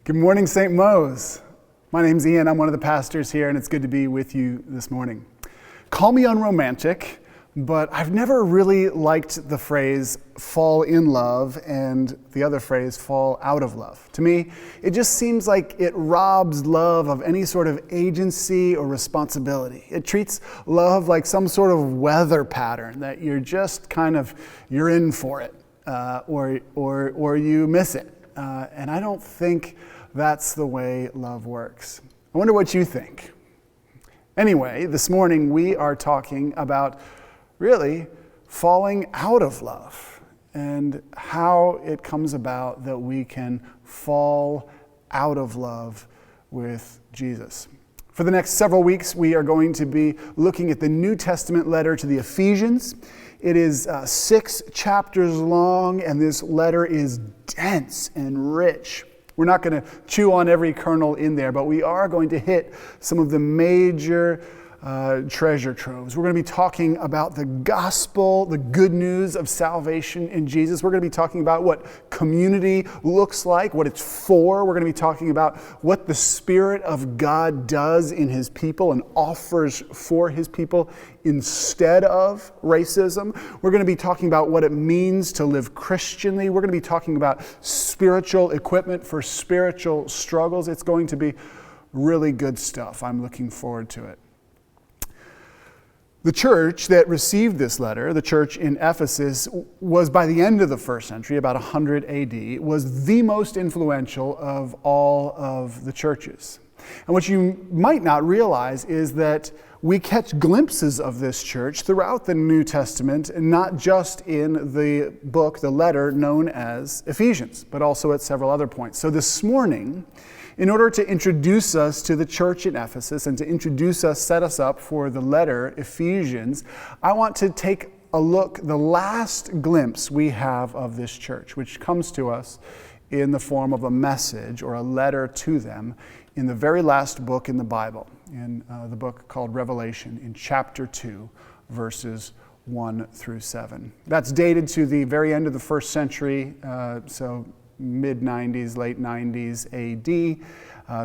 Good morning, St. Mo's. My name's Ian. I'm one of the pastors here, and it's good to be with you this morning. Call me unromantic, but I've never really liked the phrase fall in love and the other phrase fall out of love. To me, it just seems like it robs love of any sort of agency or responsibility. It treats love like some sort of weather pattern that you're just you're in for it, or you miss it. And I don't think that's the way love works. I wonder what you think. Anyway, this morning we are talking about really falling out of love and how it comes about that we can fall out of love with Jesus. For the next several weeks, we are going to be looking at the New Testament letter to the Ephesians. It is 6 chapters long, and this letter is dense and rich. We're not going to chew on every kernel in there, but we are going to hit some of the major treasure troves. We're going to be talking about the gospel, the good news of salvation in Jesus. We're going to be talking about what community looks like, what it's for. We're going to be talking about what the Spirit of God does in His people and offers for His people instead of racism. We're going to be talking about what it means to live Christianly. We're going to be talking about spiritual equipment for spiritual struggles. It's going to be really good stuff. I'm looking forward to it. The church that received this letter, the church in Ephesus, was by the end of the first century, about 100 AD, was the most influential of all of the churches. And what you might not realize is that we catch glimpses of this church throughout the New Testament, and not just in the book, the letter known as Ephesians, but also at several other points. So this morning, in order to introduce us to the church in Ephesus and to set us up for the letter Ephesians, I want to take a look, the last glimpse we have of this church, which comes to us in the form of a message or a letter to them in the very last book in the Bible, in the book called Revelation, in chapter 2, verses 1 through 7. That's dated to the very end of the first century, so mid-90s, late 90s AD,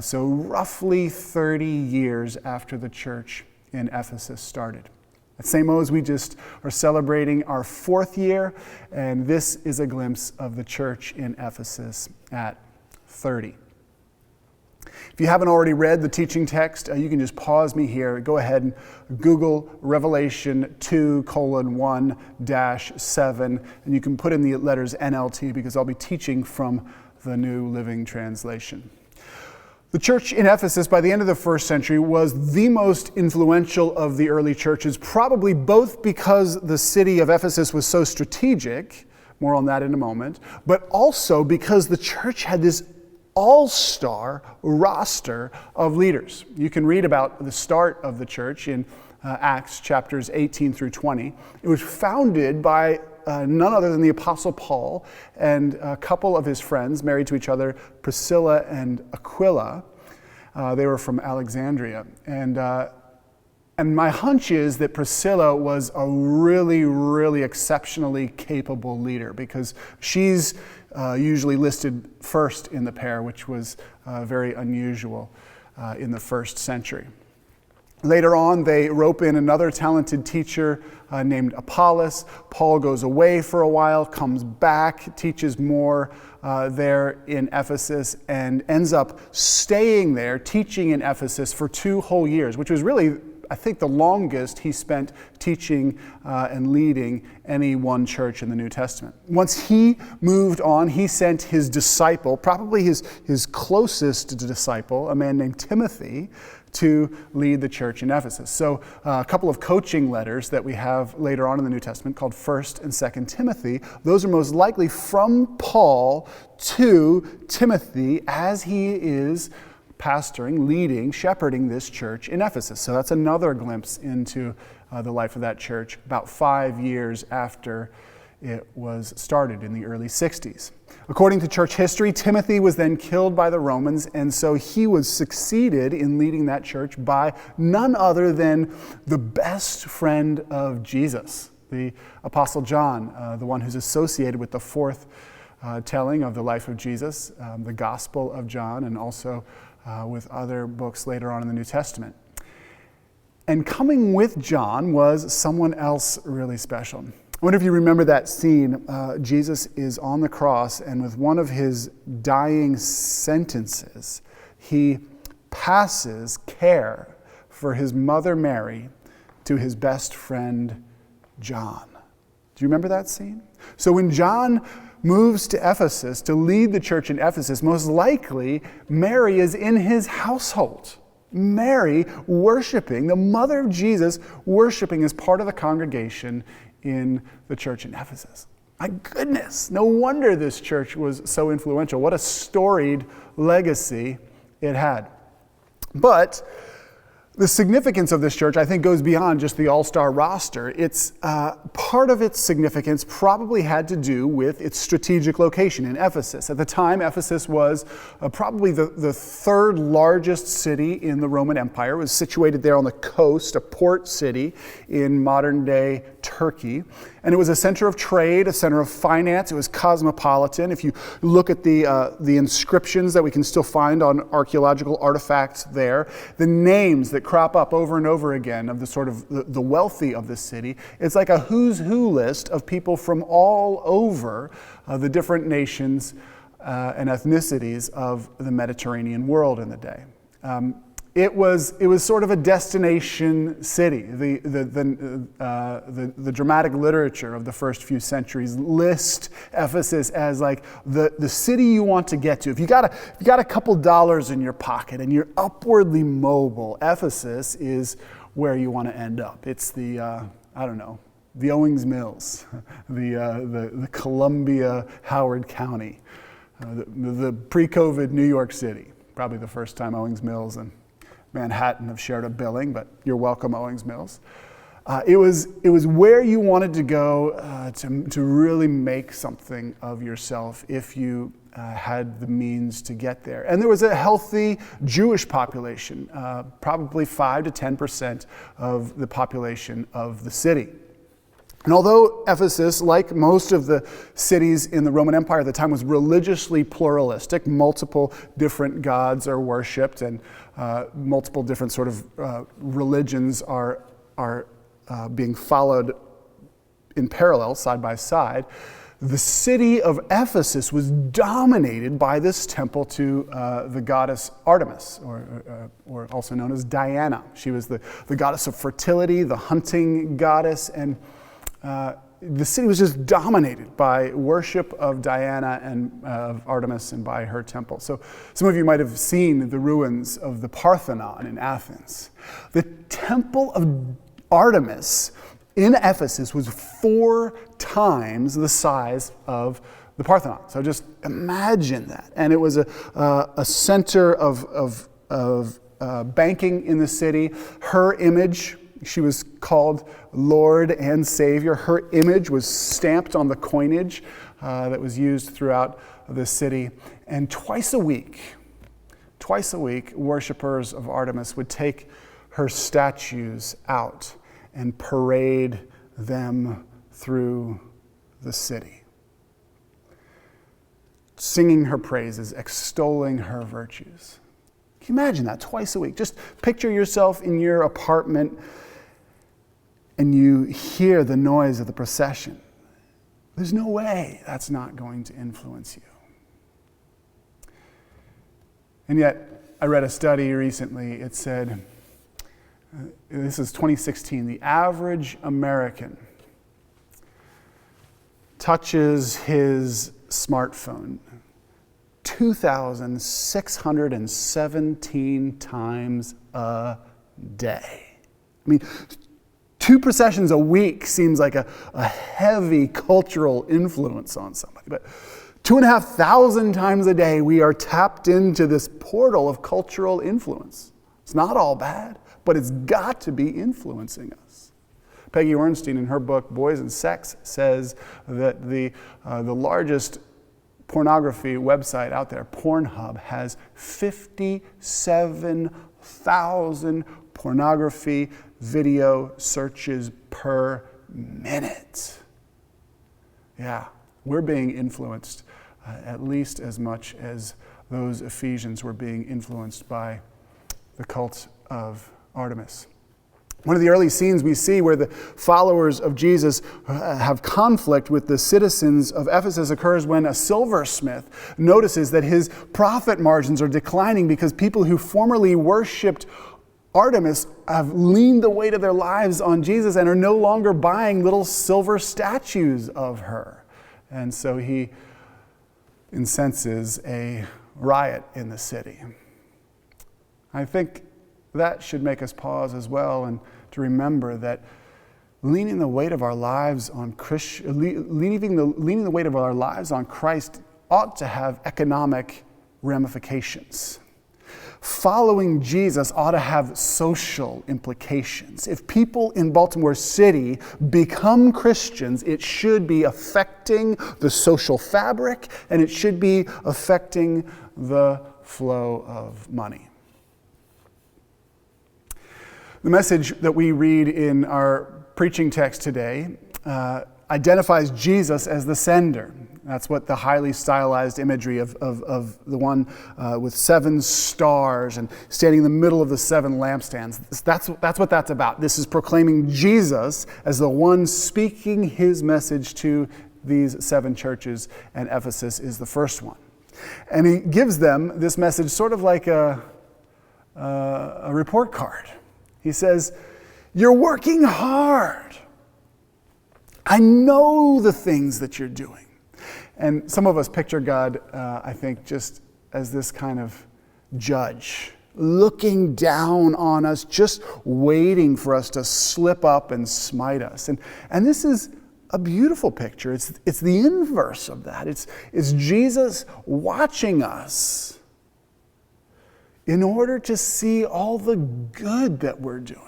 so roughly 30 years after the church in Ephesus started. At St. Mo's, we just are celebrating our 4th year, and this is a glimpse of the church in Ephesus at 30. If you haven't already read the teaching text, you can just pause me here. Go ahead and Google Revelation 2:1-7, and you can put in the letters NLT because I'll be teaching from the New Living Translation. The church in Ephesus by the end of the first century was the most influential of the early churches, probably both because the city of Ephesus was so strategic, more on that in a moment, but also because the church had this all-star roster of leaders. You can read about the start of the church in Acts chapters 18 through 20. It was founded by none other than the Apostle Paul and a couple of his friends married to each other, Priscilla and Aquila. They were from Alexandria. And my hunch is that Priscilla was a really, really exceptionally capable leader because she's usually listed first in the pair, which was very unusual in the first century. Later on, they rope in another talented teacher named Apollos. Paul goes away for a while, comes back, teaches more there in Ephesus, and ends up staying there, teaching in Ephesus for 2 whole years, which was really, I think, the longest he spent teaching and leading any one church in the New Testament. Once he moved on, he sent his disciple, probably his closest disciple, a man named Timothy, to lead the church in Ephesus. So a couple of coaching letters that we have later on in the New Testament called 1st and 2nd Timothy, those are most likely from Paul to Timothy as he is pastoring, leading, shepherding this church in Ephesus. So that's another glimpse into the life of that church about 5 years after it was started in the early 60s. According to church history, Timothy was then killed by the Romans, and so he was succeeded in leading that church by none other than the best friend of Jesus, the Apostle John, the one who's associated with the 4th telling of the life of Jesus, the Gospel of John, and also with other books later on in the New Testament. And coming with John was someone else really special. I wonder if you remember that scene. Jesus is on the cross, and with one of his dying sentences, he passes care for his mother Mary to his best friend John. Do you remember that scene? So when John moves to Ephesus to lead the church in Ephesus, most likely Mary is in his household. Mary worshiping, the mother of Jesus, worshiping as part of the congregation in the church in Ephesus. My goodness, no wonder this church was so influential. What a storied legacy it had. But the significance of this church, I think, goes beyond just the all-star roster. It's part of its significance probably had to do with its strategic location in Ephesus. At the time, Ephesus was probably the third largest city in the Roman Empire. It was situated there on the coast, a port city in modern-day Turkey. And it was a center of trade, a center of finance. It was cosmopolitan. If you look at the inscriptions that we can still find on archaeological artifacts there, the names that crop up over and over again of the sort of the wealthy of the city, it's like a who's who list of people from all over the different nations and ethnicities of the Mediterranean world in the day. It was sort of a destination city. The dramatic literature of the first few centuries list Ephesus as like the city you want to get to. If you got a couple dollars in your pocket and you're upwardly mobile, Ephesus is where you want to end up. It's the Owings Mills, the Columbia Howard County, the pre-COVID New York City. Probably the first time Owings Mills and Manhattan have shared a billing, but you're welcome, Owings Mills. It was where you wanted to go to really make something of yourself if you had the means to get there. And there was a healthy Jewish population, probably 5 to 10% of the population of the city. And although Ephesus, like most of the cities in the Roman Empire at the time, was religiously pluralistic, multiple different gods are worshipped and multiple different sort of religions are being followed in parallel, side by side, the city of Ephesus was dominated by this temple to the goddess Artemis, or also known as Diana. She was the goddess of fertility, the hunting goddess, and the city was just dominated by worship of Diana and of Artemis and by her temple. So some of you might have seen the ruins of the Parthenon in Athens. The temple of Artemis in Ephesus was 4 times the size of the Parthenon. So just imagine that. And it was a center of banking in the city. Her image, she was called Lord and Savior. Her image was stamped on the coinage that was used throughout the city. And twice a week, worshipers of Artemis would take her statues out and parade them through the city, singing her praises, extolling her virtues. Can you imagine that? Twice a week. Just picture yourself in your apartment and you hear the noise of the procession. There's no way that's not going to influence you. And yet, I read a study recently. It said, this is 2016, the average American touches his smartphone 2,617 times a day. I mean, 2 processions a week seems like a heavy cultural influence on somebody, but 2,500 times a day we are tapped into this portal of cultural influence. It's not all bad, but it's got to be influencing us. Peggy Ornstein, in her book Boys and Sex, says that the largest pornography website out there, Pornhub, has 57,000 pornography video searches per minute. Yeah, we're being influenced at least as much as those Ephesians were being influenced by the cult of Artemis. One of the early scenes we see where the followers of Jesus have conflict with the citizens of Ephesus occurs when a silversmith notices that his profit margins are declining because people who formerly worshipped Artemis have leaned the weight of their lives on Jesus and are no longer buying little silver statues of her. And so he incenses a riot in the city. I think that should make us pause as well and to remember that leaning the weight of our lives on leaning the weight of our lives on Christ ought to have economic ramifications. Following Jesus ought to have social implications. If people in Baltimore City become Christians, it should be affecting the social fabric and it should be affecting the flow of money. The message that we read in our preaching text today identifies Jesus as the sender. That's what the highly stylized imagery of the one with 7 stars and standing in the middle of the 7 lampstands. That's what that's about. This is proclaiming Jesus as the one speaking his message to these 7 churches, and Ephesus is the first one. And he gives them this message sort of like a report card. He says, "You're working hard. I know the things that you're doing." And some of us picture God, I think, just as this kind of judge, looking down on us, just waiting for us to slip up and smite us. And this is a beautiful picture. It's the inverse of that. It's Jesus watching us in order to see all the good that we're doing.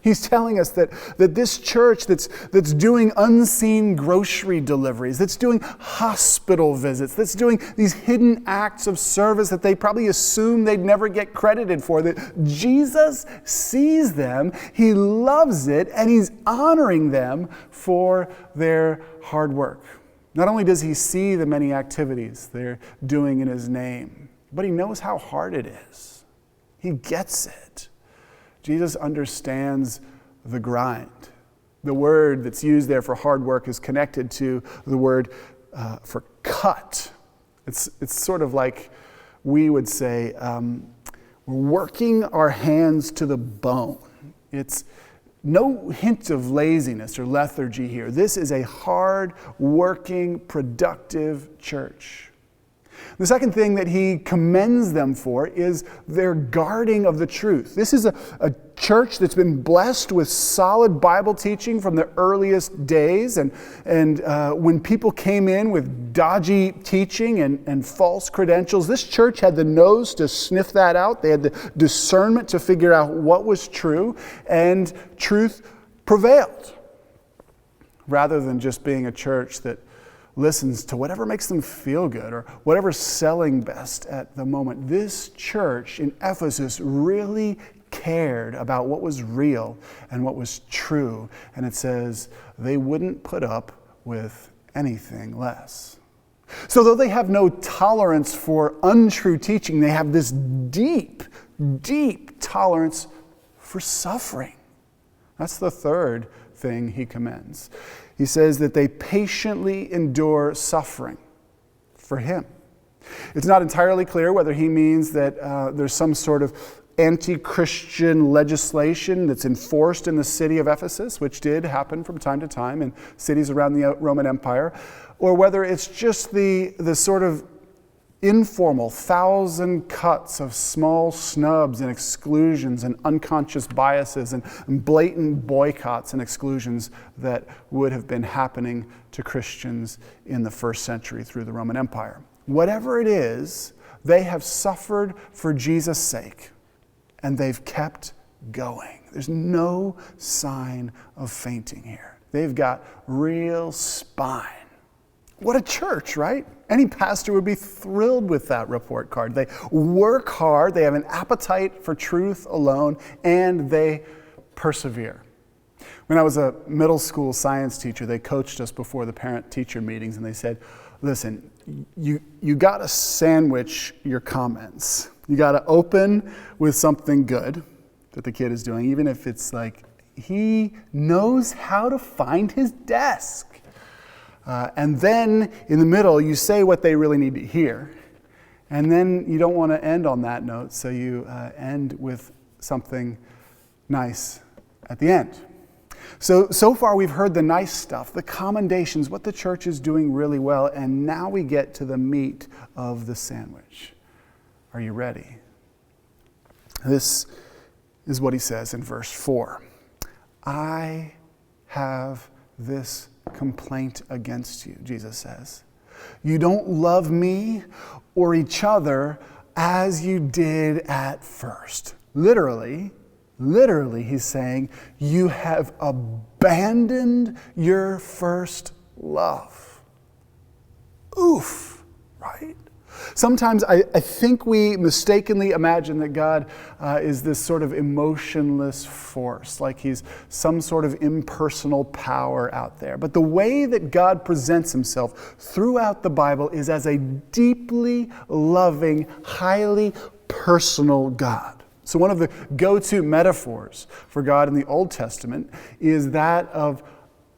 He's telling us that this church that's doing unseen grocery deliveries, that's doing hospital visits, that's doing these hidden acts of service that they probably assume they'd never get credited for, that Jesus sees them, he loves it, and he's honoring them for their hard work. Not only does he see the many activities they're doing in his name, but he knows how hard it is. He gets it. Jesus understands the grind. The word that's used there for hard work is connected to the word for cut. It's sort of like we would say, we're working our hands to the bone. It's no hint of laziness or lethargy here. This is a hard-working, productive church. The second thing that he commends them for is their guarding of the truth. This is a church that's been blessed with solid Bible teaching from the earliest days. And when people came in with dodgy teaching and false credentials, this church had the nose to sniff that out. They had the discernment to figure out what was true, and truth prevailed. Rather than just being a church that listens to whatever makes them feel good or whatever's selling best at the moment. This church in Ephesus really cared about what was real and what was true. And it says they wouldn't put up with anything less. So though they have no tolerance for untrue teaching, they have this deep, deep tolerance for suffering. That's the third thing he commends. He says that they patiently endure suffering for him. It's not entirely clear whether he means that there's some sort of anti-Christian legislation that's enforced in the city of Ephesus, which did happen from time to time in cities around the Roman Empire, or whether it's just the sort of informal 1,000 cuts of small snubs and exclusions and unconscious biases and blatant boycotts and exclusions that would have been happening to Christians in the first century through the Roman Empire. Whatever it is, they have suffered for Jesus' sake, and they've kept going. There's no sign of fainting here. They've got real spine. What a church, right? Any pastor would be thrilled with that report card. They work hard, they have an appetite for truth alone, and they persevere. When I was a middle school science teacher, they coached us before the parent-teacher meetings, and they said, listen, you got to sandwich your comments. You got to open with something good that the kid is doing, even if it's like, he knows how to find his desk. And then in the middle, you say what they really need to hear. And then you don't want to end on that note, so you end with something nice at the end. So far we've heard the nice stuff, the commendations, what the church is doing really well, and now we get to the meat of the sandwich. Are you ready? This is what he says in verse 4. I have this complaint against you, Jesus says. You don't love me or each other as you did at first. Literally, he's saying, you have abandoned your first love. Oof, right? Sometimes I think we mistakenly imagine that God is this sort of emotionless force, like he's some sort of impersonal power out there. But the way that God presents himself throughout the Bible is as a deeply loving, highly personal God. So one of the go-to metaphors for God in the Old Testament is that of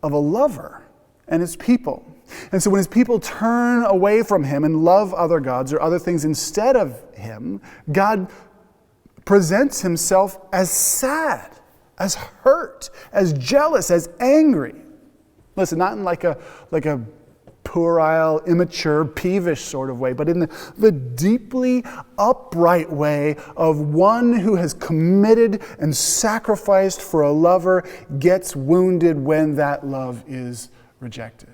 a lover and his people. And so when his people turn away from him and love other gods or other things instead of him, God presents himself as sad, as hurt, as jealous, as angry. Listen, not in like a puerile, immature, peevish sort of way, but in the deeply upright way of one who has committed and sacrificed for a lover gets wounded when that love is rejected.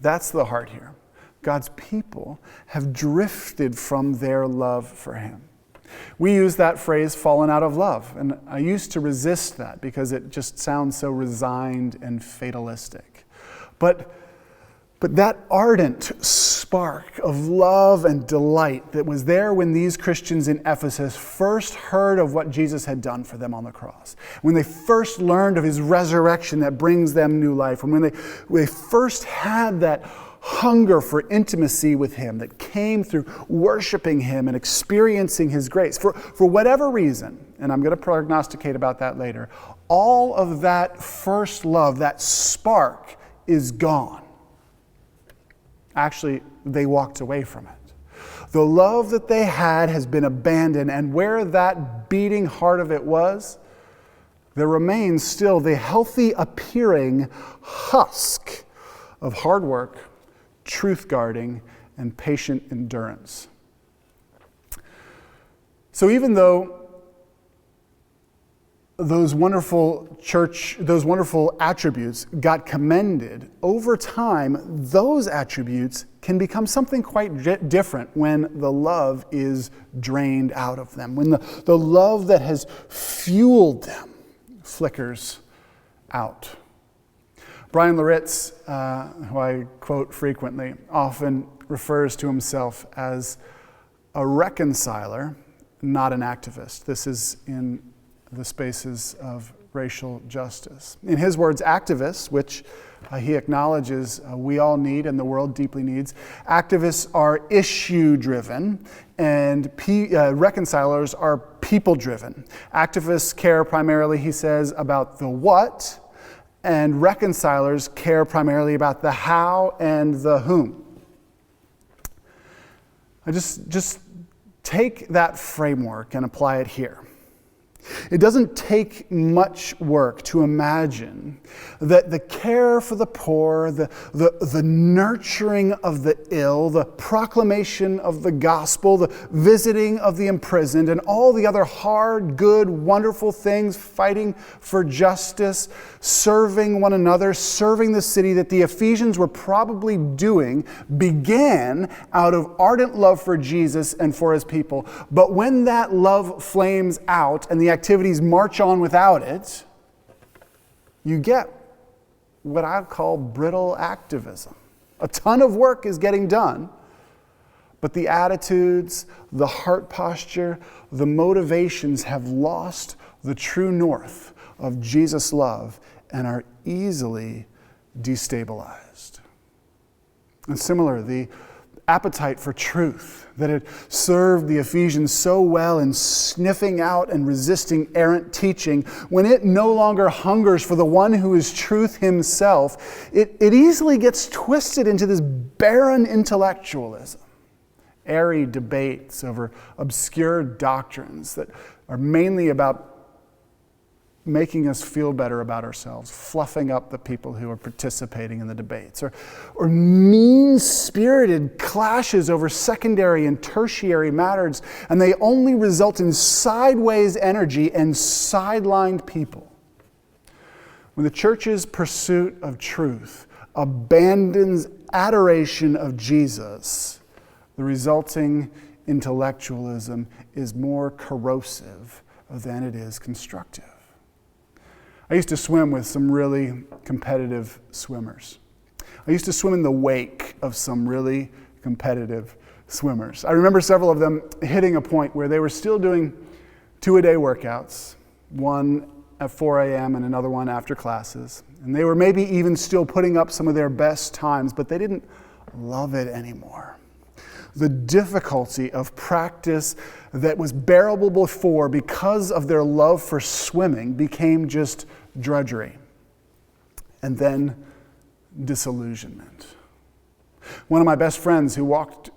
That's the heart here. God's people have drifted from their love for him. We use that phrase, fallen out of love, and I used to resist that because it just sounds so resigned and fatalistic. But that ardent spark of love and delight that was there when these Christians in Ephesus first heard of what Jesus had done for them on the cross, when they first learned of his resurrection that brings them new life, and when they first had that hunger for intimacy with him that came through worshiping him and experiencing his grace, for whatever reason, and I'm going to prognosticate about that later, all of that first love, that spark, is gone. Actually, they walked away from it. The love that they had has been abandoned, and where that beating heart of it was, there remains still the healthy appearing husk of hard work, truth guarding, and patient endurance. So even though those wonderful attributes got commended, over time, those attributes can become something quite different when the love is drained out of them, when the love that has fueled them flickers out. Brian Loritz, who I quote frequently, often refers to himself as a reconciler, not an activist. This is in the spaces of racial justice. In his words, activists, which he acknowledges we all need and the world deeply needs, activists are issue-driven and reconcilers are people-driven. Activists care primarily, he says, about the what, and reconcilers care primarily about the how and the whom. I just take that framework and apply it here. It doesn't take much work to imagine that the care for the poor, the nurturing of the ill, the proclamation of the gospel, the visiting of the imprisoned, and all the other hard, good, wonderful things, fighting for justice, serving one another, serving the city that the Ephesians were probably doing, began out of ardent love for Jesus and for his people. But when that love flames out and the activities march on without it, you get what I call brittle activism. A ton of work is getting done, but the attitudes, the heart posture, the motivations have lost the true north of Jesus' love and are easily destabilized. And similar, the appetite for truth that had served the Ephesians so well in sniffing out and resisting errant teaching, when it no longer hungers for the one who is truth himself, it easily gets twisted into this barren intellectualism, airy debates over obscure doctrines that are mainly about making us feel better about ourselves, fluffing up the people who are participating in the debates, or mean-spirited clashes over secondary and tertiary matters, and they only result in sideways energy and sidelined people. When the church's pursuit of truth abandons adoration of Jesus, the resulting intellectualism is more corrosive than it is constructive. I used to swim with some really competitive swimmers. I used to swim in the wake of some really competitive swimmers. I remember several of them hitting a point where they were still doing 2-a-day workouts, one at 4 a.m. and another one after classes. And they were maybe even still putting up some of their best times, but they didn't love it anymore. The difficulty of practice that was bearable before because of their love for swimming became just drudgery. And then disillusionment. One of my friends who walked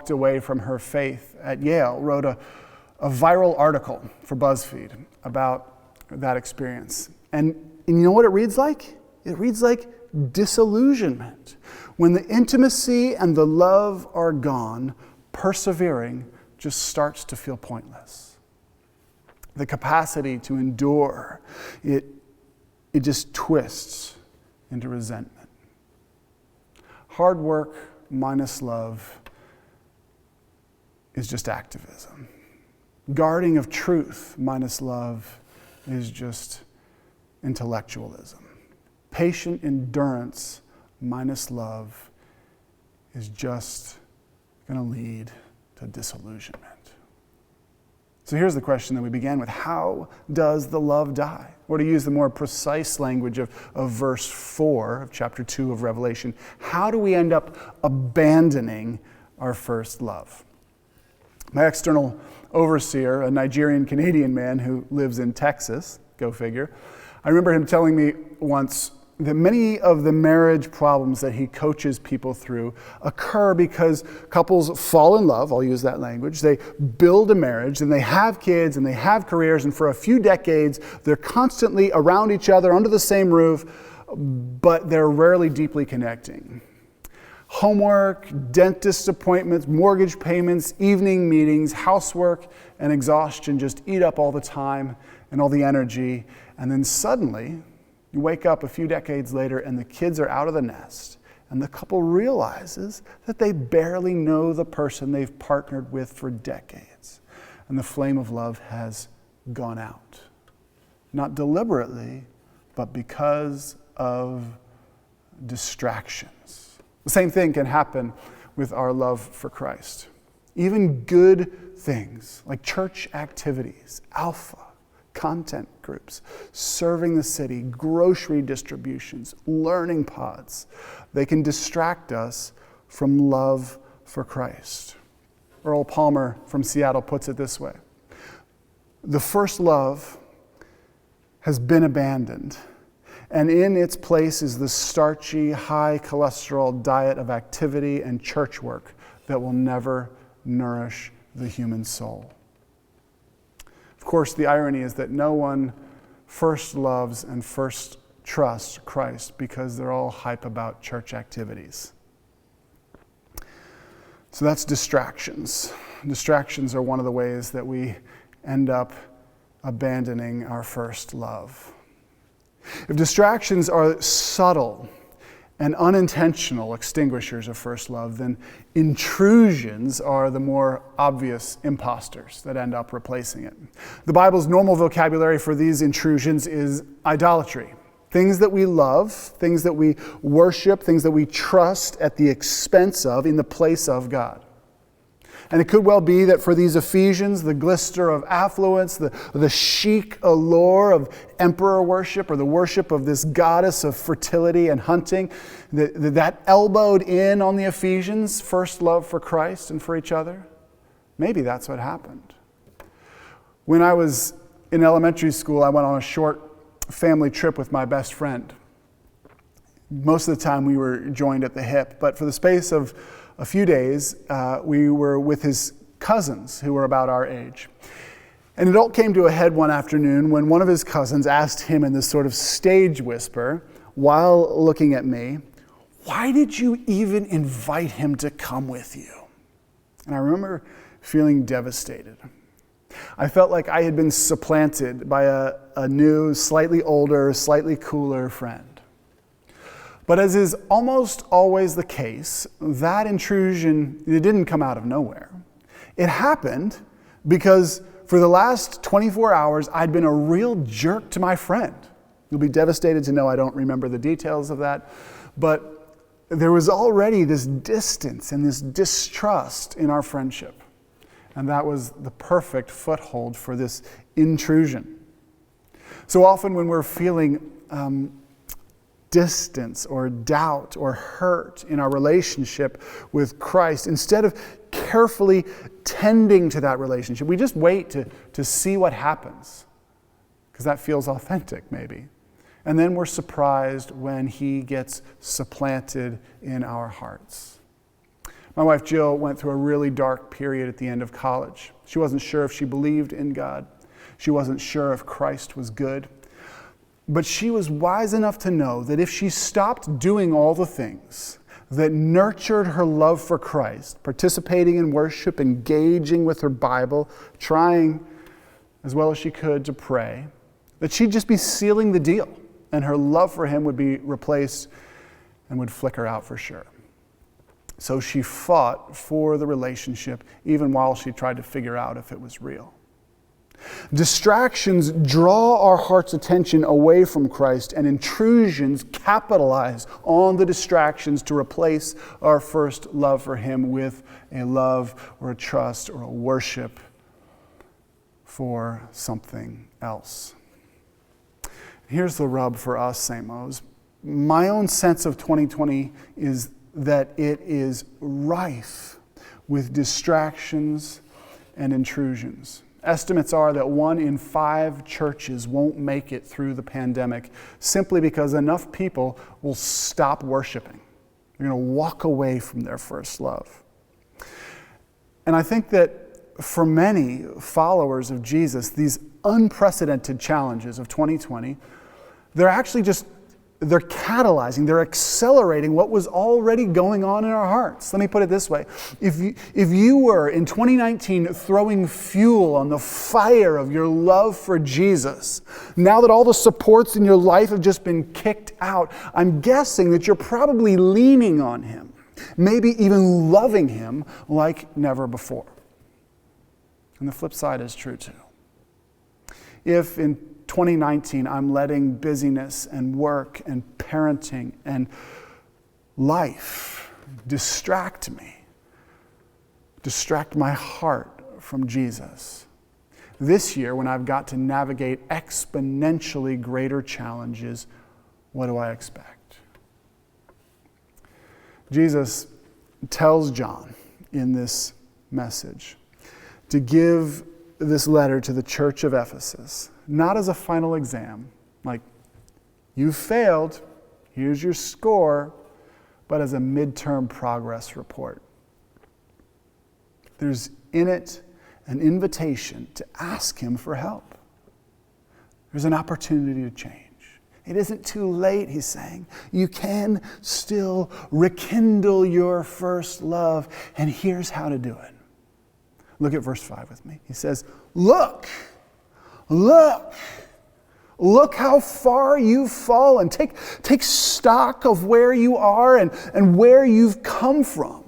away from her faith at Yale wrote a viral article for BuzzFeed about that experience. And you know what it reads like? It reads like disillusionment. When the intimacy and the love are gone, persevering just starts to feel pointless. The capacity to endure, it just twists into resentment. Hard work minus love is just activism. Guarding of truth minus love is just intellectualism. Patient endurance minus love is just going to lead to disillusionment. So here's the question that we began with. How does the love die? Or to use the more precise language of verse 4 of chapter 2 of Revelation, how do we end up abandoning our first love? My external overseer, a Nigerian-Canadian man who lives in Texas, go figure, I remember him telling me once that many of the marriage problems that he coaches people through occur because couples fall in love, I'll use that language, they build a marriage, and they have kids, and they have careers, and for a few decades, they're constantly around each other, under the same roof, but they're rarely deeply connecting. Homework, dentist appointments, mortgage payments, evening meetings, housework, and exhaustion just eat up all the time and all the energy, and then suddenly, you wake up a few decades later and the kids are out of the nest, and the couple realizes that they barely know the person they've partnered with for decades, and the flame of love has gone out. Not deliberately, but because of distractions. The same thing can happen with our love for Christ. Even good things like church activities, alpha, content groups, serving the city, grocery distributions, learning pods. They can distract us from love for Christ. Earl Palmer from Seattle puts it this way: the first love has been abandoned, and in its place is the starchy, high cholesterol diet of activity and church work that will never nourish the human soul. Of course, the irony is that no one first loves and first trusts Christ because they're all hype about church activities. So that's distractions. Distractions are one of the ways that we end up abandoning our first love. If distractions are subtle and unintentional extinguishers of first love, then intrusions are the more obvious imposters that end up replacing it. The Bible's normal vocabulary for these intrusions is idolatry. Things that we love, things that we worship, things that we trust at the expense of, in the place of God. And it could well be that for these Ephesians, the glister of affluence, the chic allure of emperor worship, or the worship of this goddess of fertility and hunting, that elbowed in on the Ephesians' first love for Christ and for each other. Maybe that's what happened. When I was in elementary school, I went on a short family trip with my best friend. Most of the time we were joined at the hip, but for the space of a few days, we were with his cousins who were about our age. And it all came to a head one afternoon when one of his cousins asked him in this sort of stage whisper, while looking at me, "Why did you even invite him to come with you?" And I remember feeling devastated. I felt like I had been supplanted by a new, slightly older, slightly cooler friend. But as is almost always the case, that intrusion, it didn't come out of nowhere. It happened because for the last 24 hours, I'd been a real jerk to my friend. You'll be devastated to know I don't remember the details of that. But there was already this distance and this distrust in our friendship. And that was the perfect foothold for this intrusion. So often when we're feeling distance or doubt or hurt in our relationship with Christ, instead of carefully tending to that relationship, we just wait to see what happens, because that feels authentic maybe. And then we're surprised when he gets supplanted in our hearts. My wife Jill went through a really dark period at the end of college. She wasn't sure if she believed in God. She wasn't sure if Christ was good. But she was wise enough to know that if she stopped doing all the things that nurtured her love for Christ, participating in worship, engaging with her Bible, trying as well as she could to pray, that she'd just be sealing the deal, and her love for him would be replaced and would flicker out for sure. So she fought for the relationship, even while she tried to figure out if it was real. Distractions draw our heart's attention away from Christ, and intrusions capitalize on the distractions to replace our first love for him with a love or a trust or a worship for something else. Here's the rub for us, Samos. My own sense of 2020 is that it is rife with distractions and intrusions. Estimates are that 1 in 5 churches won't make it through the pandemic simply because enough people will stop worshiping. They're going to walk away from their first love. And I think that for many followers of Jesus, these unprecedented challenges of 2020, they're catalyzing, they're accelerating what was already going on in our hearts. Let me put it this way. If you were in 2019 throwing fuel on the fire of your love for Jesus, now that all the supports in your life have just been kicked out, I'm guessing that you're probably leaning on him, maybe even loving him like never before. And the flip side is true too. If in 2019, I'm letting busyness and work and parenting and life distract my heart from Jesus. This year, when I've got to navigate exponentially greater challenges, what do I expect? Jesus tells John in this message to give this letter to the church of Ephesus, not as a final exam, like, you failed, here's your score, but as a midterm progress report. There's in it an invitation to ask him for help. There's an opportunity to change. It isn't too late, he's saying. You can still rekindle your first love, and here's how to do it. Look at verse 5 with me. He says, Look how far you've fallen. Take stock of where you are and where you've come from.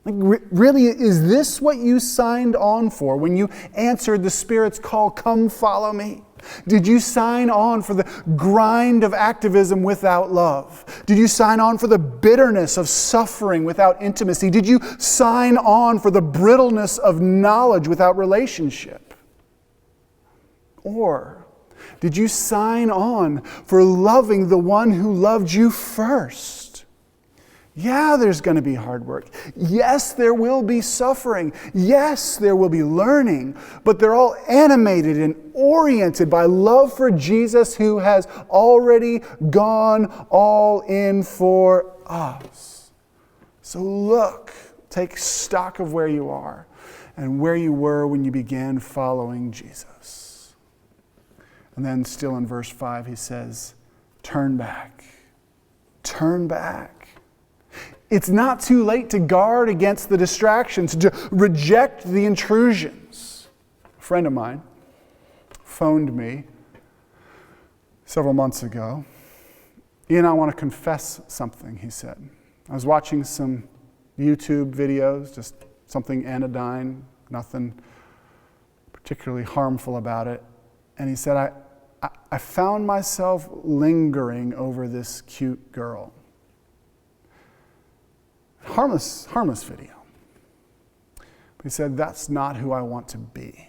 Like, really, is this what you signed on for when you answered the Spirit's call, come follow me? Did you sign on for the grind of activism without love? Did you sign on for the bitterness of suffering without intimacy? Did you sign on for the brittleness of knowledge without relationship? Or did you sign on for loving the one who loved you first? Yeah, there's going to be hard work. Yes, there will be suffering. Yes, there will be learning. But they're all animated and oriented by love for Jesus, who has already gone all in for us. So look, take stock of where you are and where you were when you began following Jesus. And then still in verse 5, he says, turn back. Turn back. It's not too late to guard against the distractions, to reject the intrusions. A friend of mine phoned me several months ago. Ian, I want to confess something, he said. I was watching some YouTube videos, just something anodyne, nothing particularly harmful about it. And he said, I found myself lingering over this cute girl. Harmless video. But he said, that's not who I want to be.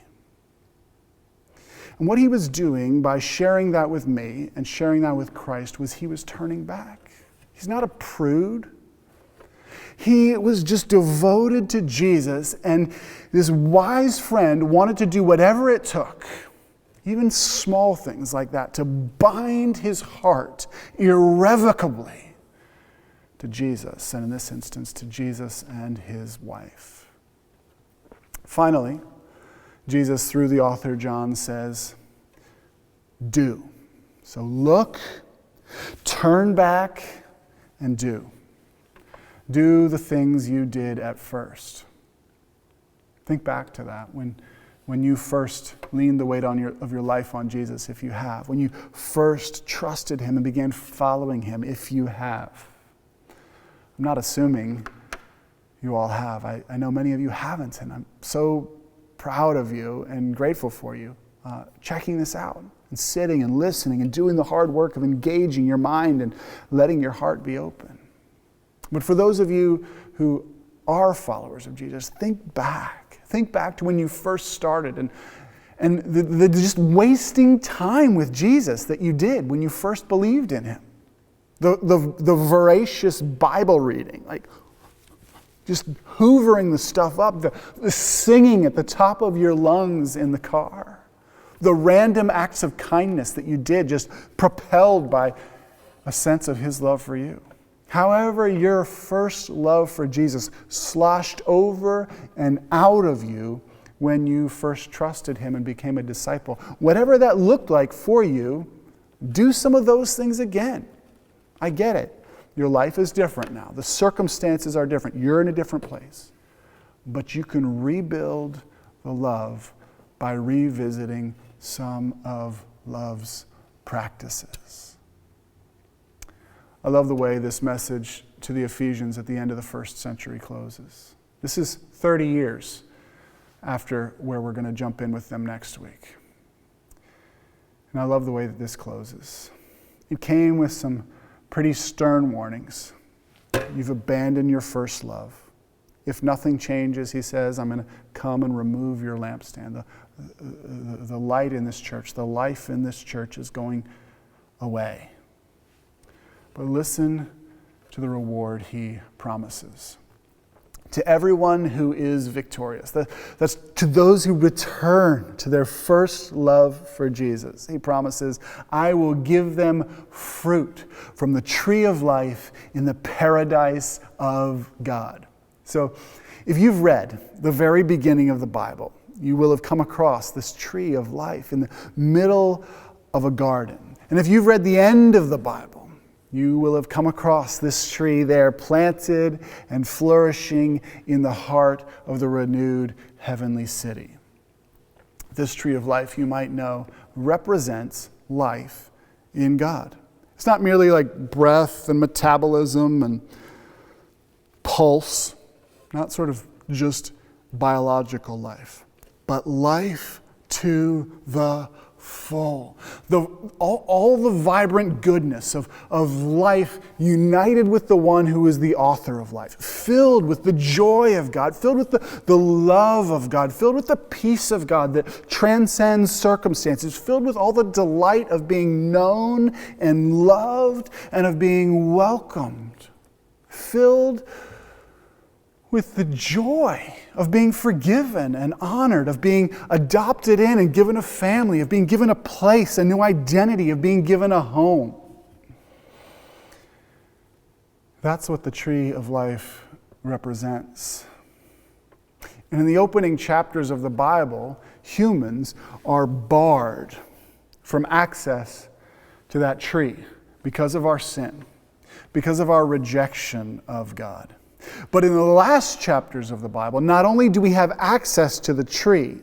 And what he was doing by sharing that with me and sharing that with Christ was he was turning back. He's not a prude. He was just devoted to Jesus, and this wise friend wanted to do whatever it took, even small things like that, to bind his heart irrevocably to Jesus, and in this instance, to Jesus and his wife. Finally, Jesus, through the author John, says, do. So look, turn back, and do. Do the things you did at first. Think back to that when you first leaned the weight of your life on Jesus, if you have. When you first trusted him and began following him, if you have. I'm not assuming you all have. I know many of you haven't, and I'm so proud of you and grateful for you checking this out and sitting and listening and doing the hard work of engaging your mind and letting your heart be open. But for those of you who are followers of Jesus, think back. Think back to when you first started and the just wasting time with Jesus that you did when you first believed in him. The voracious Bible reading, like just hoovering the stuff up, the singing at the top of your lungs in the car, the random acts of kindness that you did just propelled by a sense of his love for you. However, your first love for Jesus sloshed over and out of you when you first trusted him and became a disciple. Whatever that looked like for you, do some of those things again. I get it. Your life is different now. The circumstances are different. You're in a different place. But you can rebuild the love by revisiting some of love's practices. I love the way this message to the Ephesians at the end of the first century closes. This is 30 years after where we're going to jump in with them next week. And I love the way that this closes. It came with some pretty stern warnings. You've abandoned your first love. If nothing changes, he says, I'm going to come and remove your lampstand. The light in this church, the life in this church is going away. But listen to the reward he promises. To everyone who is victorious, that's to those who return to their first love for Jesus. He promises, I will give them fruit from the tree of life in the paradise of God. So if you've read the very beginning of the Bible, you will have come across this tree of life in the middle of a garden. And if you've read the end of the Bible, you will have come across this tree there planted and flourishing in the heart of the renewed heavenly city. This tree of life, you might know, represents life in God. It's not merely like breath and metabolism and pulse, not sort of just biological life, but life to the full. All the vibrant goodness of life united with the one who is the author of life, filled with the joy of God, filled with the love of God, filled with the peace of God that transcends circumstances, filled with all the delight of being known and loved and of being welcomed, filled with the joy of being forgiven and honored, of being adopted in and given a family, of being given a place, a new identity, of being given a home. That's what the tree of life represents. And in the opening chapters of the Bible, humans are barred from access to that tree because of our sin, because of our rejection of God. But in the last chapters of the Bible, not only do we have access to the tree,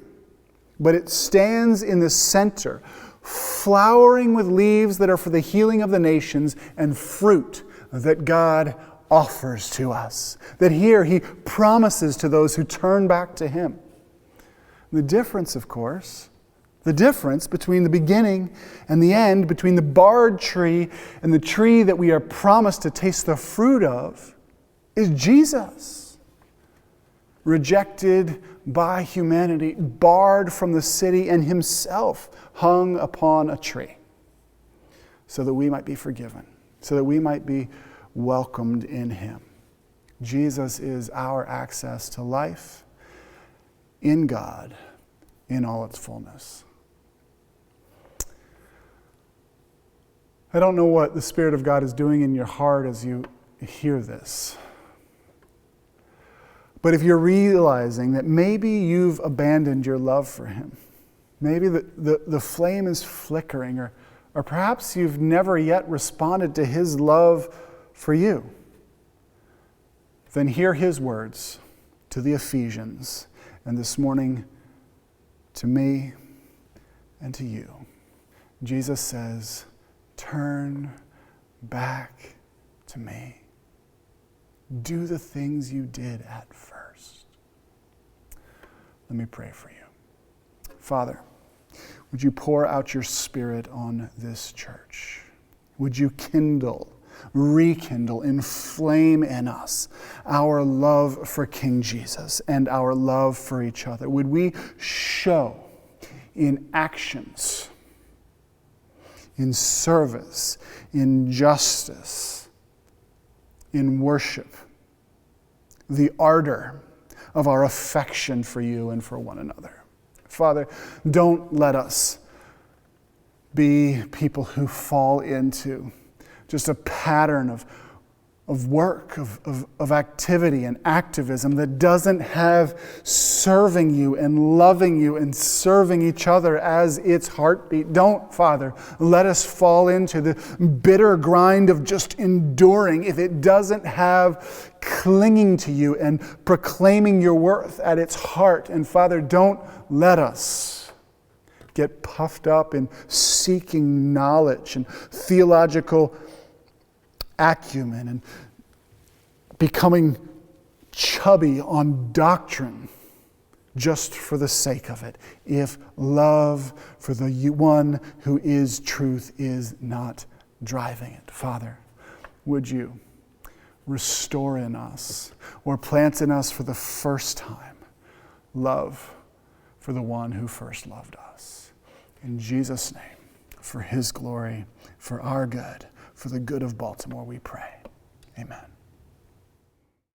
but it stands in the center, flowering with leaves that are for the healing of the nations and fruit that God offers to us. That here He promises to those who turn back to Him. The difference, of course, the difference between the beginning and the end, between the barred tree and the tree that we are promised to taste the fruit of, is Jesus, rejected by humanity, barred from the city, and Himself hung upon a tree so that we might be forgiven, so that we might be welcomed in Him. Jesus is our access to life in God in all its fullness. I don't know what the Spirit of God is doing in your heart as you hear this. But if you're realizing that maybe you've abandoned your love for Him, maybe the flame is flickering, or perhaps you've never yet responded to His love for you, then hear His words to the Ephesians, and this morning to me and to you. Jesus says, "Turn back to me. Do the things you did at first." Let me pray for you. Father, would you pour out your Spirit on this church? Would you rekindle, inflame in us our love for King Jesus and our love for each other? Would we show in actions, in service, in justice, in worship, the ardor of our affection for you and for one another? Father, don't let us be people who fall into just a pattern of work, of activity and activism that doesn't have serving you and loving you and serving each other as its heartbeat. Don't, Father, let us fall into the bitter grind of just enduring if it doesn't have clinging to you and proclaiming your worth at its heart. And Father, don't let us get puffed up in seeking knowledge and theological acumen and becoming chubby on doctrine just for the sake of it, if love for the one who is truth is not driving it. Father, would you restore in us, or plant in us for the first time, love for the one who first loved us. In Jesus' name, for His glory, for our good, for the good of Baltimore, we pray. Amen.